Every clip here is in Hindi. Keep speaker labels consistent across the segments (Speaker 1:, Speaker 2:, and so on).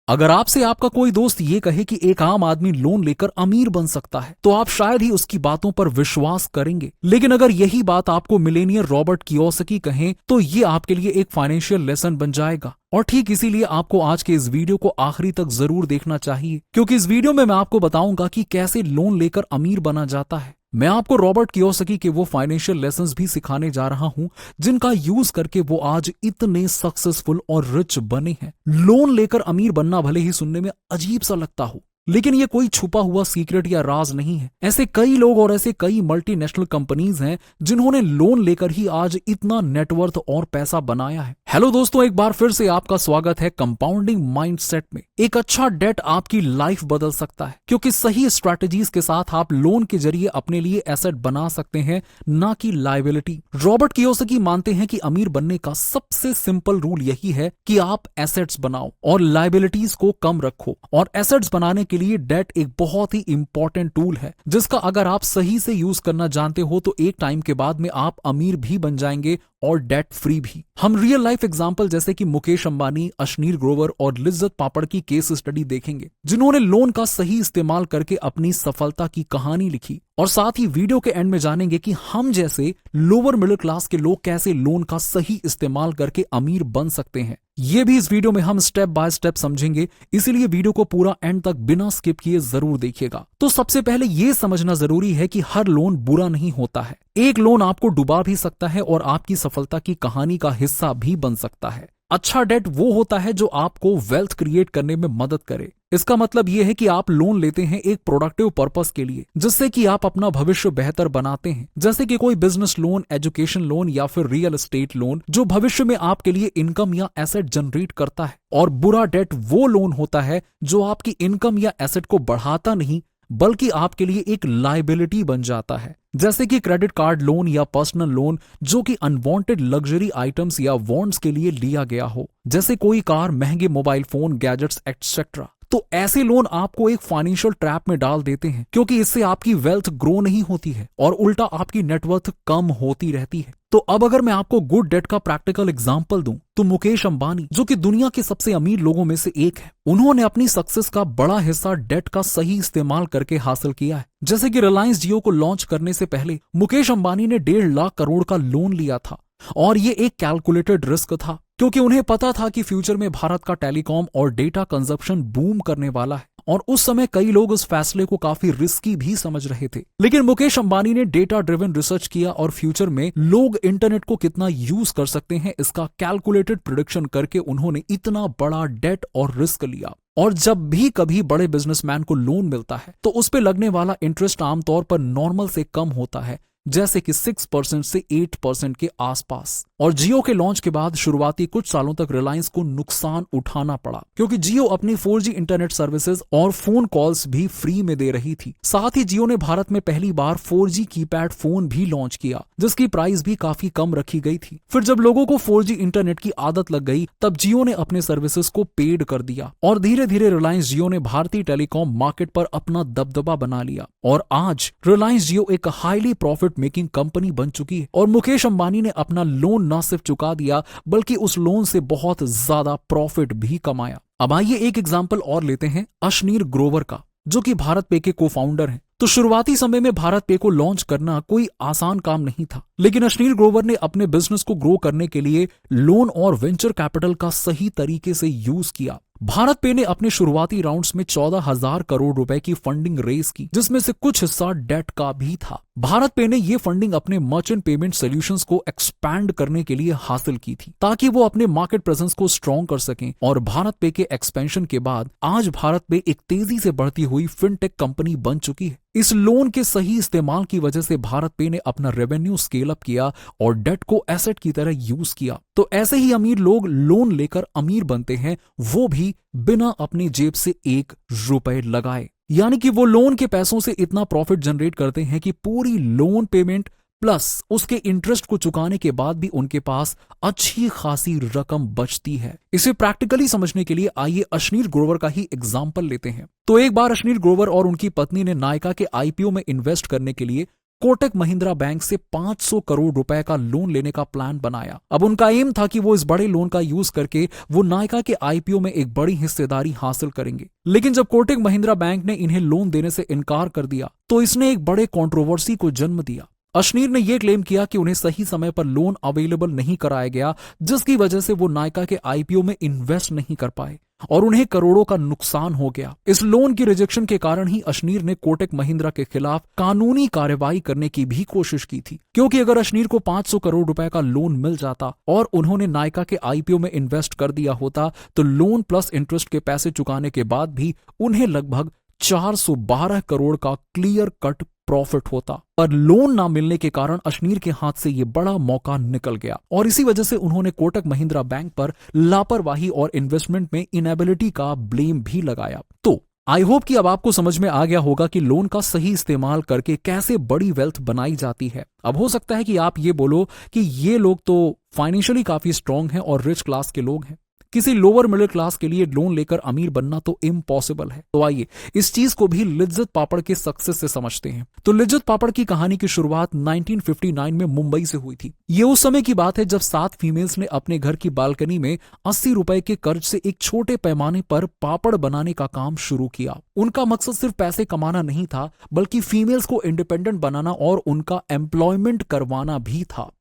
Speaker 1: अगर आपसे आपका कोई दोस्त ये कहे कि एक आम आदमी लोन लेकर अमीर बन सकता है तो आप शायद ही उसकी बातों पर विश्वास करेंगे। लेकिन अगर यही बात आपको मिलेनियर रॉबर्ट कियोसाकी कहें तो ये आपके लिए एक फाइनेंशियल लेसन बन जाएगा। और ठीक इसीलिए आपको आज के इस वीडियो को आखिरी तक जरूर देखना चाहिए, क्योंकि इस वीडियो में मैं आपको बताऊंगा कि कैसे लोन लेकर अमीर बना जाता है। मैं आपको रॉबर्ट कियोसाकी के वो फाइनेंशियल लेसन्स भी सिखाने जा रहा हूं जिनका यूज करके वो आज इतने सक्सेसफुल और रिच बने हैं। लोन लेकर अमीर बनना भले ही सुनने में अजीब सा लगता हो, लेकिन ये कोई छुपा हुआ सीक्रेट या राज नहीं है। ऐसे कई लोग और ऐसे कई मल्टीनेशनल कंपनीज हैं जिन्होंने लोन लेकर ही आज इतना नेटवर्थ और पैसा बनाया है। हेलो दोस्तों, एक बार फिर से आपका स्वागत है कंपाउंडिंग माइंडसेट में। एक अच्छा डेट आपकी लाइफ बदल सकता है, क्योंकि सही स्ट्रैटेजीज के साथ आप लोन के जरिए अपने लिए एसेट बना सकते हैं, ना कि लायबिलिटी। रॉबर्ट कियोसाकी मानते हैं कि अमीर बनने का सबसे सिंपल रूल यही है कि आप एसेट्स बनाओ और लायबिलिटीज को कम रखो। और एसेट्स बनाने के लिए डेट एक बहुत ही इंपॉर्टेंट टूल है, जिसका अगर आप सही से यूज करना जानते हो तो एक टाइम के बाद में आप अमीर भी बन जाएंगे और डेट फ्री भी। हम रियल लाइफ एग्जांपल जैसे कि मुकेश अंबानी, अशनीर ग्रोवर और लिज्जत पापड़ की केस स्टडी देखेंगे, जिन्होंने लोन का सही इस्तेमाल करके अपनी सफलता की कहानी लिखी। और साथ ही वीडियो के एंड में जानेंगे कि हम जैसे लोअर मिडिल क्लास के लोग कैसे लोन का सही इस्तेमाल करके अमीर बन सकते हैं। ये भी इस वीडियो में हम स्टेप बाय स्टेप समझेंगे, इसीलिए वीडियो को पूरा एंड तक बिना स्किप किए जरूर देखिएगा। तो सबसे पहले यह समझना जरूरी है कि हर लोन बुरा नहीं होता है। एक लोन आपको डुबा भी सकता है और आपकी सफलता की कहानी का हिस्सा भी बन सकता है। अच्छा डेट वो होता है जो आपको वेल्थ क्रिएट करने में मदद करे। इसका मतलब यह है कि आप लोन लेते हैं एक प्रोडक्टिव पर्पस के लिए, जिससे कि आप अपना भविष्य बेहतर बनाते हैं, जैसे कि कोई बिजनेस लोन, एजुकेशन लोन या फिर रियल एस्टेट लोन, जो भविष्य में आपके लिए इनकम या एसेट जनरेट करता है। और बुरा डेट वो लोन होता है जो आपकी इनकम या एसेट को बढ़ाता नहीं, बल्कि आपके लिए एक लायबिलिटी बन जाता है, जैसे कि क्रेडिट कार्ड लोन या पर्सनल लोन, जो कि अनवांटेड लग्जरी आइटम्स या वांट्स के लिए लिया गया हो, जैसे कोई कार, महंगे मोबाइल फोन, गैजेट्स एक्सेट्रा। तो ऐसे लोन आपको एक फाइनेंशियल ट्रैप में डाल देते हैं, क्योंकि इससे आपकी वेल्थ ग्रो नहीं होती है और उल्टा आपकी नेटवर्थ कम होती रहती है। तो अब अगर मैं आपको गुड डेट का प्रैक्टिकल एग्जांपल दूं, तो मुकेश अंबानी, जो कि दुनिया के सबसे अमीर लोगों में से एक है, उन्होंने अपनी सक्सेस का बड़ा हिस्सा डेट का सही इस्तेमाल करके हासिल किया है। जैसे कि रिलायंस जियो को लॉन्च करने से पहले मुकेश अंबानी ने 1.5 लाख करोड़ का लोन लिया था। और ये एक कैलकुलेटेड रिस्क था, क्योंकि उन्हें पता था कि फ्यूचर में भारत का टेलीकॉम और डेटा कंजप्शन बूम करने वाला है। और उस समय कई लोग इस फैसले को काफी रिस्की भी समझ रहे थे, लेकिन मुकेश अंबानी ने डेटा ड्रिवन रिसर्च किया और फ्यूचर में लोग इंटरनेट को कितना यूज कर सकते हैं इसका कैलकुलेटेड प्रिडिक्शन करके उन्होंने इतना बड़ा डेट और रिस्क लिया। और जब भी कभी बड़े बिजनेसमैन को लोन मिलता है तो उस पे लगने वाला इंटरेस्ट आमतौर पर नॉर्मल से कम होता है, जैसे कि 6% से 8% के आसपास। और जियो के लॉन्च के बाद शुरुआती कुछ सालों तक रिलायंस को नुकसान उठाना पड़ा, क्योंकि जियो अपनी 4G इंटरनेट सर्विसेज और फोन कॉल्स भी फ्री में दे रही थी। साथ ही जियो ने भारत में पहली बार 4G कीपैड फोन भी लॉन्च किया, जिसकी प्राइस भी काफी कम रखी गई थी। फिर जब लोगों को 4G इंटरनेट की आदत लग गई, तब जियो ने अपने सर्विसेज को पेड कर दिया और धीरे धीरे रिलायंस जियो ने भारतीय टेलीकॉम मार्केट पर अपना दबदबा बना लिया। और आज रिलायंस जियो एक हाईली प्रॉफिट मेकिंग कंपनी बन चुकी है। और मुकेश अंबानी ने अपना लोन न सिर्फ चुका दिया, बल्कि उस लोन से बहुत ज्यादा प्रॉफिट भी कमाया। अब आइए एक एग्जांपल और लेते हैं अशनीर ग्रोवर का, जो कि भारत पे के को फाउंडर हैं। तो शुरुआती समय में भारत पे को लॉन्च करना कोई आसान काम नहीं था, लेकिन अशनीर ग्रोवर ने अपने बिजनेस को ग्रो करने के लिए लोन और वेंचर कैपिटल का सही तरीके से यूज किया। भारत पे ने अपने शुरुआती राउंड्स में 14,000 करोड़ रुपए की फंडिंग रेज की, जिसमें से कुछ हिस्सा डेट का भी था। भारत पे ने ये फंडिंग अपने मर्चेंट पेमेंट सॉल्यूशंस को एक्सपैंड करने के लिए हासिल की थी, ताकि वो अपने मार्केट प्रेजेंस को स्ट्रॉन्ग कर सकें। और भारत पे के एक्सपेंशन के बाद आज भारत पे एक तेजी से बढ़ती हुई फिनटेक कंपनी बन चुकी है। इस लोन के सही इस्तेमाल की वजह से भारत पे ने अपना रेवेन्यू स्केल अप किया और डेट को एसेट की तरह यूज किया। तो ऐसे ही अमीर लोग लोन लेकर अमीर बनते हैं, वो भी बिना अपनी जेब से 1 रुपए लगाए। यानी कि वो लोन के पैसों से इतना प्रॉफिट जनरेट करते हैं कि पूरी लोन पेमेंट प्लस उसके इंटरेस्ट को चुकाने के बाद भी उनके पास अच्छी खासी रकम बचती है। इसे प्रैक्टिकली समझने के लिए आइए अशनीर ग्रोवर का ही एग्जांपल लेते हैं। तो एक बार अशनीर ग्रोवर और उनकी पत्नी ने नायका के आईपीओ में इन्वेस्ट करने के लिए कोटक महिंद्रा बैंक से 500 करोड़ रुपए का लोन लेने का प्लान बनाया। अब उनका एम था कि वो इस बड़े लोन का यूज करके वो नायका के आईपीओ में एक बड़ी हिस्सेदारी हासिल करेंगे। लेकिन जब कोटक महिंद्रा बैंक ने इन्हें लोन देने से इनकार कर दिया तो इसने एक बड़े कंट्रोवर्सी को जन्म दिया। अशनीर ने यह क्लेम किया कि उन्हें सही समय पर लोन अवेलेबल नहीं कराया गया, जिसकी वजह से वो नायका के आईपीओ में इन्वेस्ट नहीं कर पाए और उन्हें करोड़ों का नुकसान हो गया। इस लोन की रिजेक्शन के कारण ही अशनीर ने कोटक महिंद्रा के खिलाफ कानूनी कार्रवाई करने की भी कोशिश की थी, क्योंकि अगर अशनीर को 500 करोड़ रुपए का लोन मिल जाता और उन्होंने नायका के आईपीओ में इन्वेस्ट कर दिया होता तो लोन प्लस इंटरेस्ट के पैसे चुकाने के बाद भी उन्हें लगभग 412 करोड़ का क्लियर कट प्रॉफिट होता। पर लोन ना मिलने के कारण अशनीर के हाथ से यह बड़ा मौका निकल गया और इसी वजह से उन्होंने कोटक महिंद्रा बैंक पर लापरवाही और इन्वेस्टमेंट में इनएबिलिटी का ब्लेम भी लगाया। तो आई होप कि अब आपको समझ में आ गया होगा कि लोन का सही इस्तेमाल करके कैसे बड़ी वेल्थ बनाई जाती है। अब हो सकता है कि आप ये बोलो कि ये लोग तो फाइनेंशियली काफी स्ट्रांग हैं और रिच क्लास के लोग हैं, किसी लोअर मिडिल क्लास के लिए लोन लेकर अमीर बनना तो इम्पॉसिबल है। तो आइए इस चीज को भी लिज्जत पापड़ के सक्सेस से समझते हैं। तो लिज्जत पापड़ की कहानी की शुरुआत 1959 में मुंबई से हुई थी। ये उस समय की बात है जब 7 फीमेल्स ने अपने घर की बालकनी में 80 रुपए के कर्ज से एक छोटे पैमाने पर पापड़ बनाने का काम शुरू किया। उनका मकसद सिर्फ पैसे कमाना नहीं था, बल्कि फीमेल्स को इंडिपेंडेंट बनाना और उनका एम्प्लॉयमेंट करवाना भी था।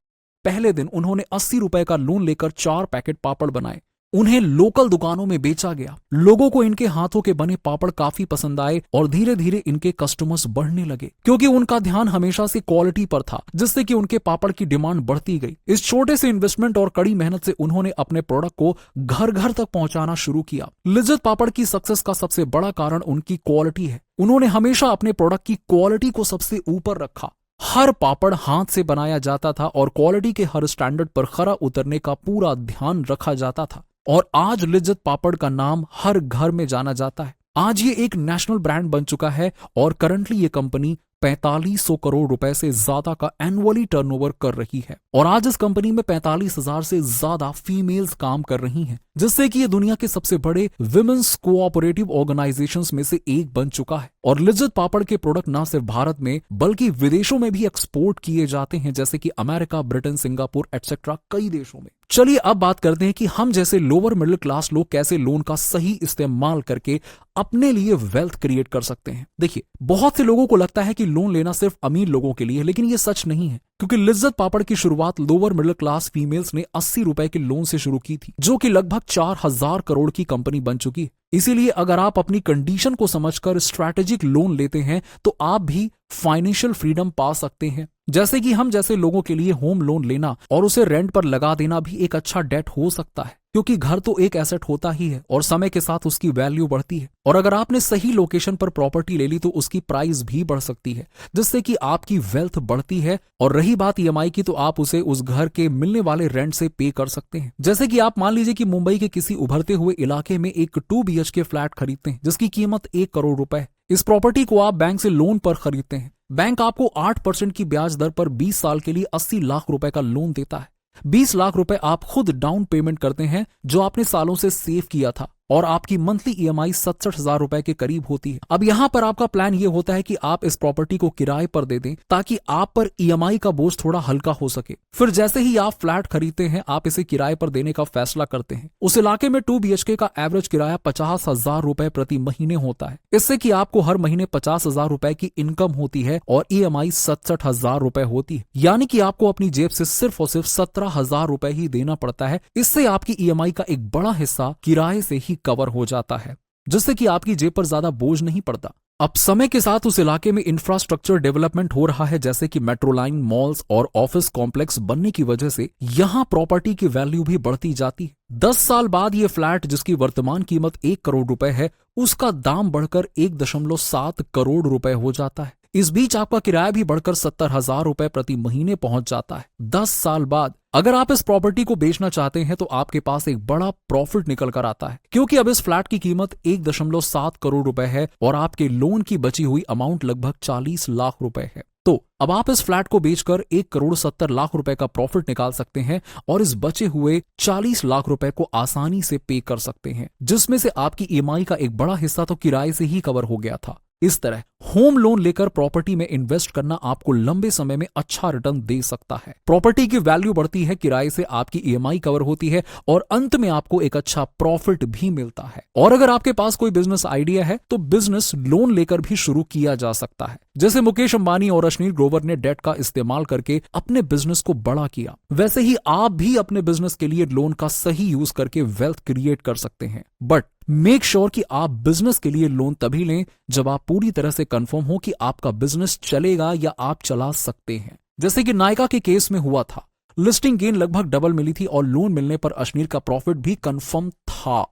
Speaker 1: पहले दिन उन्होंने 80 रुपए का लोन लेकर 4 पैकेट पापड़ बनाए। उन्हें लोकल दुकानों में बेचा गया। लोगों को इनके हाथों के बने पापड़ काफी पसंद आए और धीरे धीरे इनके कस्टमर्स बढ़ने लगे, क्योंकि उनका ध्यान हमेशा से क्वालिटी पर था, जिससे कि उनके पापड़ की डिमांड बढ़ती गई। इस छोटे से इन्वेस्टमेंट और कड़ी मेहनत से उन्होंने अपने प्रोडक्ट को घर घर तक पहुंचाना शुरू किया। लिज्जत पापड़ की सक्सेस का सबसे बड़ा कारण उनकी क्वालिटी है। उन्होंने हमेशा अपने प्रोडक्ट की क्वालिटी को सबसे ऊपर रखा। हर पापड़ हाथ से बनाया जाता था और क्वालिटी के हर स्टैंडर्ड पर खरा उतरने का पूरा ध्यान रखा जाता था। और आज लिज्जत पापड़ का नाम हर घर में जाना जाता है। आज ये एक नेशनल ब्रांड बन चुका है और करंटली ये कंपनी 4500 करोड़ रुपए से ज्यादा का एनुअली टर्नओवर कर रही है और आज इस कंपनी में 45,000 से ज्यादा फीमेल्स काम कर रही हैं, जिससे कि ये दुनिया के सबसे बड़े विमेंस कोऑपरेटिव ऑर्गेनाइजेशंस में से एक बन चुका है। और लिज्जत पापड़ के प्रोडक्ट न सिर्फ भारत में बल्कि विदेशों में भी एक्सपोर्ट किए जाते हैं, जैसे कि अमेरिका, ब्रिटेन, सिंगापुर एटसेट्रा कई देशों में। चलिए अब बात करते हैं कि हम जैसे लोअर मिडिल क्लास लोग कैसे लोन का सही इस्तेमाल करके अपने लिए वेल्थ क्रिएट कर सकते हैं। देखिए, बहुत से लोगों को लगता है कि लोन लेना सिर्फ अमीर लोगों के लिए, लेकिन ये सच नहीं है, क्योंकि लिज्जत पापड़ की शुरुआत लोअर मिडिल क्लास फीमेल्स ने 80 रुपए के लोन से शुरू की थी, जो कि लगभग 4000 करोड़ की कंपनी बन चुकी है। इसीलिए अगर आप अपनी कंडीशन को समझकर स्ट्रैटेजिक लोन लेते हैं तो आप भी फाइनेंशियल फ्रीडम पा सकते हैं। जैसे कि हम जैसे लोगों के लिए होम लोन लेना और उसे रेंट पर लगा देना भी एक अच्छा डेट हो सकता है, क्योंकि घर तो एक एसेट होता ही है और समय के साथ उसकी वैल्यू बढ़ती है। और अगर आपने सही लोकेशन पर प्रॉपर्टी ले ली तो उसकी प्राइस भी बढ़ सकती है, जिससे कि आपकी वेल्थ बढ़ती है। और रही बात ईएमआई की, तो आप उसे उस घर के मिलने वाले रेंट से पे कर सकते हैं। जैसे कि आप मान लीजिए कि मुंबई के किसी उभरते हुए इलाके में एक 2 BHK फ्लैट खरीदते हैं, जिसकी कीमत 1 करोड़ रुपए है। इस प्रॉपर्टी को आप बैंक से लोन पर खरीदते हैं। बैंक आपको 8% की ब्याज दर पर 20 साल के लिए 80 लाख रुपए का लोन देता है। 20 लाख रुपए आप खुद डाउन पेमेंट करते हैं, जो आपने सालों से सेव किया था, और आपकी मंथली ईएमआई 67,000 रुपए के करीब होती है। अब यहां पर आपका प्लान ये होता है कि आप इस प्रॉपर्टी को किराए पर दे दें, ताकि आप पर ईएमआई का बोझ थोड़ा हल्का हो सके। फिर जैसे ही आप फ्लैट खरीदते हैं, आप इसे किराए पर देने का फैसला करते हैं। उस इलाके में 2 BHK का एवरेज किराया 50,000 रुपए प्रति महीने होता है। इससे कि आपको हर महीने 50,000 रुपए की इनकम होती है और ईएमआई 67,000 रुपए होती है। यानी कि आपको अपनी जेब से सिर्फ और सिर्फ 17,000 रुपए ही देना पड़ता है। इससे आपकी ईएमआई का एक बड़ा हिस्सा किराए से ही कवर हो जाता है, जिससे कि आपकी जेब पर ज्यादा बोझ नहीं पड़ता। अब समय के साथ उस इलाके में इंफ्रास्ट्रक्चर डेवलपमेंट हो रहा है, जैसे कि मेट्रो लाइन, मॉल्स और ऑफिस कॉम्प्लेक्स बनने की वजह से यहां प्रॉपर्टी की वैल्यू भी बढ़ती जाती है। 10 साल बाद ये फ्लैट, जिसकी वर्तमान कीमत 1 करोड़ रुपए है, उसका दाम बढ़कर 1.7 करोड़ रुपए हो जाता है। इस बीच आपका किराया भी बढ़कर 70,000 रुपए प्रति महीने पहुंच जाता है। 10 साल बाद अगर आप इस प्रॉपर्टी को बेचना चाहते हैं तो आपके पास एक बड़ा प्रॉफिट निकल कर आता है, क्योंकि अब इस फ्लैट की कीमत 1.7 करोड़ रुपए है और आपके लोन की बची हुई अमाउंट लगभग 40 लाख रुपए है। तो अब आप इस फ्लैट को बेचकर 1 करोड़ 70 लाख रुपए का प्रॉफिट निकाल सकते हैं और इस बचे हुए 40 लाख रुपए को आसानी से पे कर सकते हैं, जिसमें से आपकी ईएमआई का एक बड़ा हिस्सा तो किराए से ही कवर हो गया था। इस तरह होम लोन लेकर प्रॉपर्टी में इन्वेस्ट करना आपको लंबे समय में अच्छा रिटर्न दे सकता है। प्रॉपर्टी की वैल्यू बढ़ती है, किराए से आपकी ईएमआई कवर होती है और अंत में आपको एक अच्छा प्रॉफिट भी मिलता है। और अगर आपके पास कोई बिजनेस आइडिया है तो बिजनेस लोन लेकर भी शुरू किया जा सकता है। जैसे मुकेश अंबानी और अश्नीर ग्रोवर ने डेट का इस्तेमाल करके अपने बिजनेस को बड़ा किया, वैसे ही आप भी अपने बिजनेस के लिए लोन का सही यूज करके वेल्थ क्रिएट कर सकते हैं। बट मेक श्योर कि आप बिजनेस के लिए लोन तभी लें जब आप पूरी तरह से कंफर्म हो कि आपका बिजनेस चलेगा या आप चला सकते हैं। जैसे कि नायका के केस में हुआ था, लिस्टिंग गेन लगभग डबल मिली थी और लोन मिलने पर अश्नीर का प्रॉफिट भी कंफर्म था।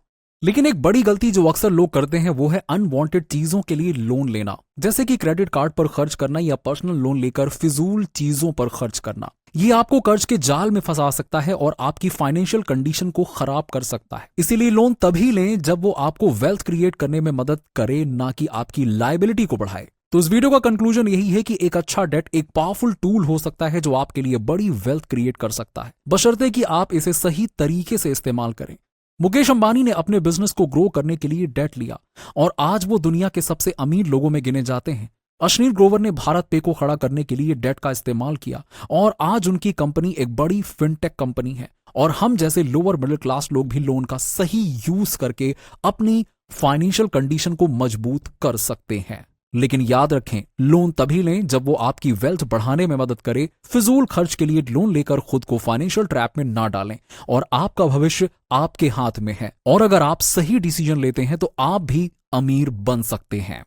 Speaker 1: लेकिन एक बड़ी गलती जो अक्सर लोग करते हैं वो है अनवांटेड चीजों के लिए लोन लेना, जैसे कि क्रेडिट कार्ड पर खर्च करना या पर्सनल लोन लेकर फिजूल चीजों पर खर्च करना। ये आपको कर्ज के जाल में फंसा सकता है और आपकी फाइनेंशियल कंडीशन को खराब कर सकता है। इसीलिए लोन तभी लें जब वो आपको वेल्थ क्रिएट करने में मदद करे, ना कि आपकी लायबिलिटी को बढ़ाए। तो इस वीडियो का कंक्लूजन यही है कि एक अच्छा डेट एक पावरफुल टूल हो सकता है जो आपके लिए बड़ी वेल्थ क्रिएट कर सकता है, बशर्ते कि आप इसे सही तरीके से इस्तेमाल करें। मुकेश अंबानी ने अपने बिजनेस को ग्रो करने के लिए डेट लिया और आज वो दुनिया के सबसे अमीर लोगों में गिने जाते हैं। अश्नीर ग्रोवर ने भारत पे को खड़ा करने के लिए डेट का इस्तेमाल किया और आज उनकी कंपनी एक बड़ी फिनटेक कंपनी है और हम जैसे लोअर मिडिल क्लास लोग भी लोन का सही यूज करके अपनी फाइनेंशियल कंडीशन को मजबूत कर सकते हैं। लेकिन याद रखें, लोन तभी लें जब वो आपकी वेल्थ बढ़ाने में मदद करे। फिजूल खर्च के लिए लोन लेकर खुद को फाइनेंशियल ट्रैप में ना डालें और आपका भविष्य आपके हाथ में है। और अगर आप सही डिसीजन लेते हैं तो आप भी अमीर बन सकते हैं।